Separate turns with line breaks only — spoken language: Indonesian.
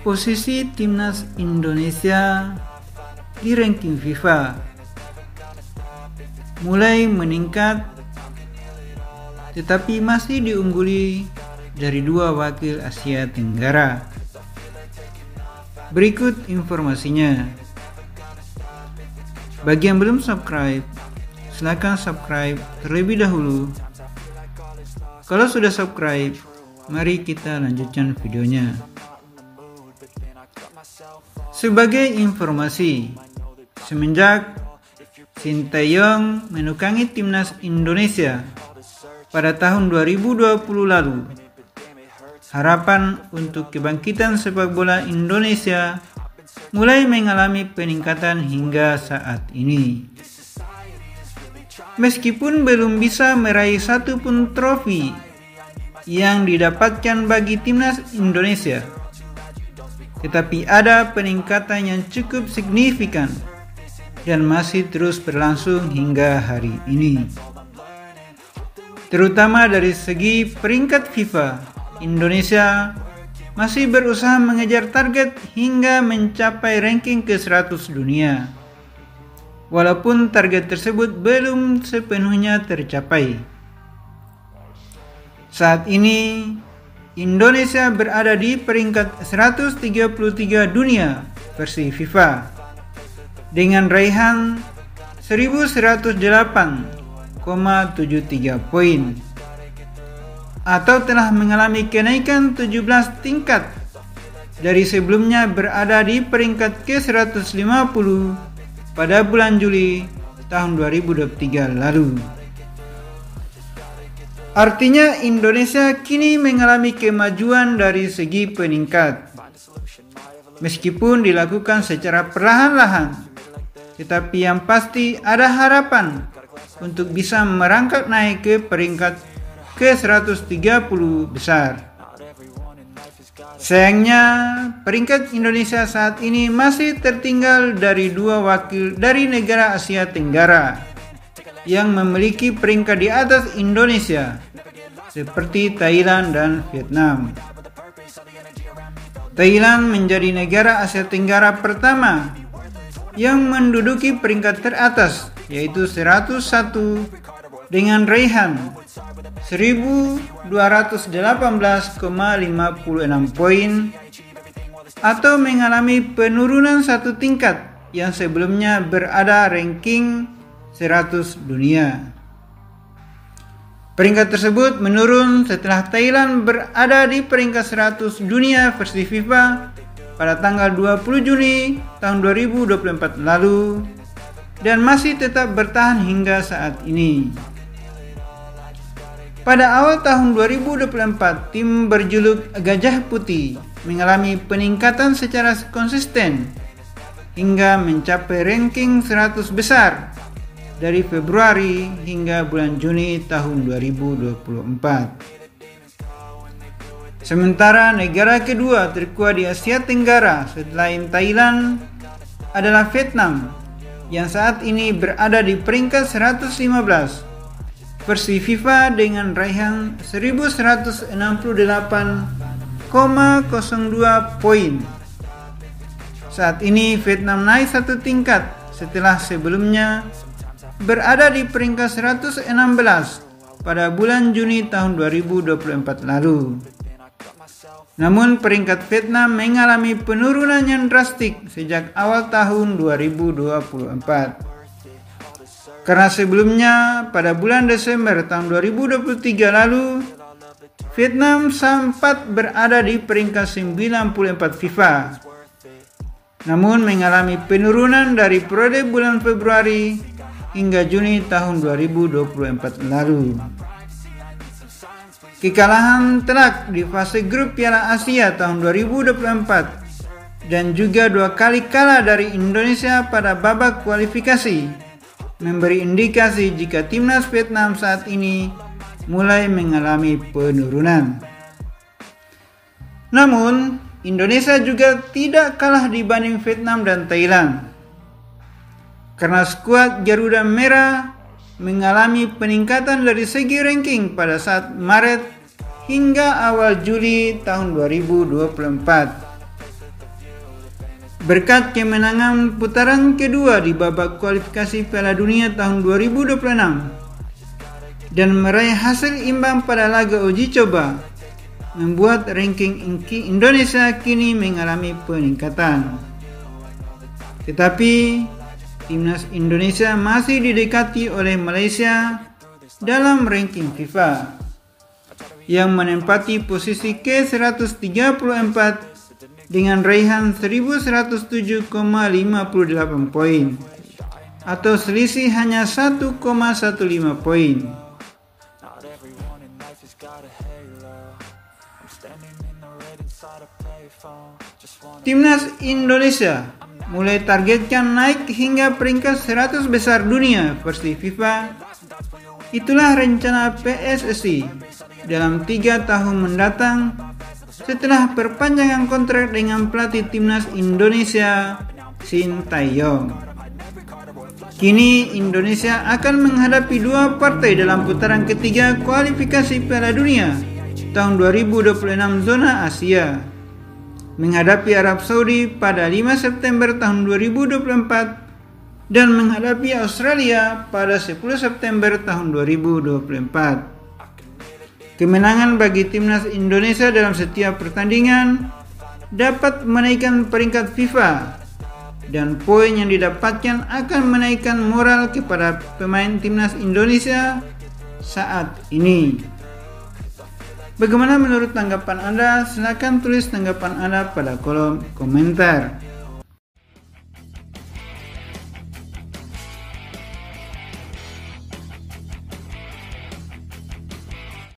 Posisi timnas Indonesia di ranking FIFA mulai meningkat, tetapi masih diungguli dari dua wakil Asia Tenggara. Berikut informasinya. Bagi yang belum subscribe, silakan subscribe terlebih dahulu. Kalau sudah subscribe, mari kita lanjutkan videonya. Sebagai informasi, semenjak Sinteyong menukangi timnas Indonesia pada tahun 2020 lalu, harapan untuk kebangkitan sepak bola Indonesia mulai mengalami peningkatan hingga saat ini. Meskipun belum bisa meraih satu pun trofi yang didapatkan bagi timnas Indonesia, tetapi ada peningkatan yang cukup signifikan dan masih terus berlangsung hingga hari ini. Terutama dari segi peringkat FIFA, Indonesia masih berusaha mengejar target hingga mencapai ranking ke-100 dunia. Walaupun target tersebut belum sepenuhnya tercapai. Saat ini, Indonesia berada di peringkat 133 dunia versi FIFA dengan raihan 1108,73 poin, atau telah mengalami kenaikan 17 tingkat dari sebelumnya berada di peringkat ke-150 pada bulan Juli tahun 2023 lalu. Artinya Indonesia kini mengalami kemajuan dari segi peningkat. Meskipun dilakukan secara perlahan-lahan, tetapi yang pasti ada harapan untuk bisa merangkak naik ke peringkat ke-130 besar. Sayangnya, peringkat Indonesia saat ini masih tertinggal dari dua wakil dari negara Asia Tenggara yang memiliki peringkat di atas Indonesia, seperti Thailand dan Vietnam. Thailand menjadi negara Asia Tenggara pertama yang menduduki peringkat teratas, yaitu 101 dengan raihan 1218,56 poin, atau mengalami penurunan satu tingkat yang sebelumnya berada ranking 100 dunia. Peringkat tersebut menurun setelah Thailand berada di peringkat 100 dunia versi FIFA pada tanggal 20 Juni tahun 2024 lalu dan masih tetap bertahan hingga saat ini. Pada awal tahun 2024, tim berjuluk Gajah Putih mengalami peningkatan secara konsisten hingga mencapai ranking 100 besar dari Februari hingga bulan Juni tahun 2024. Sementara negara kedua terkuat di Asia Tenggara selain Thailand adalah Vietnam yang saat ini berada di peringkat 115 versi FIFA dengan raihan 1168,02 poin. Saat ini Vietnam naik satu tingkat setelah sebelumnya berada di peringkat 116 pada bulan Juni tahun 2024 lalu. Namun peringkat Vietnam mengalami penurunan yang drastik sejak awal tahun 2024. Karena sebelumnya pada bulan Desember tahun 2023 lalu, Vietnam sempat berada di peringkat 94 FIFA. Namun mengalami penurunan dari periode bulan Februari hingga Juni tahun 2024 lalu. Kekalahan telak di fase grup Piala Asia tahun 2024 dan juga dua kali kalah dari Indonesia pada babak kualifikasi memberi indikasi jika timnas Vietnam saat ini mulai mengalami penurunan. Namun, Indonesia juga tidak kalah dibanding Vietnam dan Thailand. Karena skuad Garuda Merah mengalami peningkatan dari segi ranking pada saat Maret hingga awal Juli tahun 2024. Berkat kemenangan putaran kedua di babak kualifikasi Piala Dunia tahun 2026 dan meraih hasil imbang pada laga uji coba, membuat ranking Indonesia kini mengalami peningkatan. Tetapi timnas Indonesia masih didekati oleh Malaysia dalam ranking FIFA yang menempati posisi ke-134 dengan raihan 1107,58 poin atau selisih hanya 1,15 poin. Timnas Indonesia mulai targetkan naik hingga peringkat 100 besar dunia versi FIFA. Itulah rencana PSSI dalam 3 tahun mendatang setelah perpanjangan kontrak dengan pelatih timnas Indonesia Shin Tae-yong. Kini Indonesia akan menghadapi 2 partai dalam putaran ketiga kualifikasi Piala Dunia tahun 2026 zona Asia, menghadapi Arab Saudi pada 5 September tahun 2024 dan menghadapi Australia pada 10 September tahun 2024. Kemenangan bagi timnas Indonesia dalam setiap pertandingan dapat menaikkan peringkat FIFA dan poin yang didapatkan akan menaikkan moral kepada pemain timnas Indonesia saat ini. Bagaimana menurut tanggapan Anda? Silakan tulis tanggapan Anda pada kolom komentar.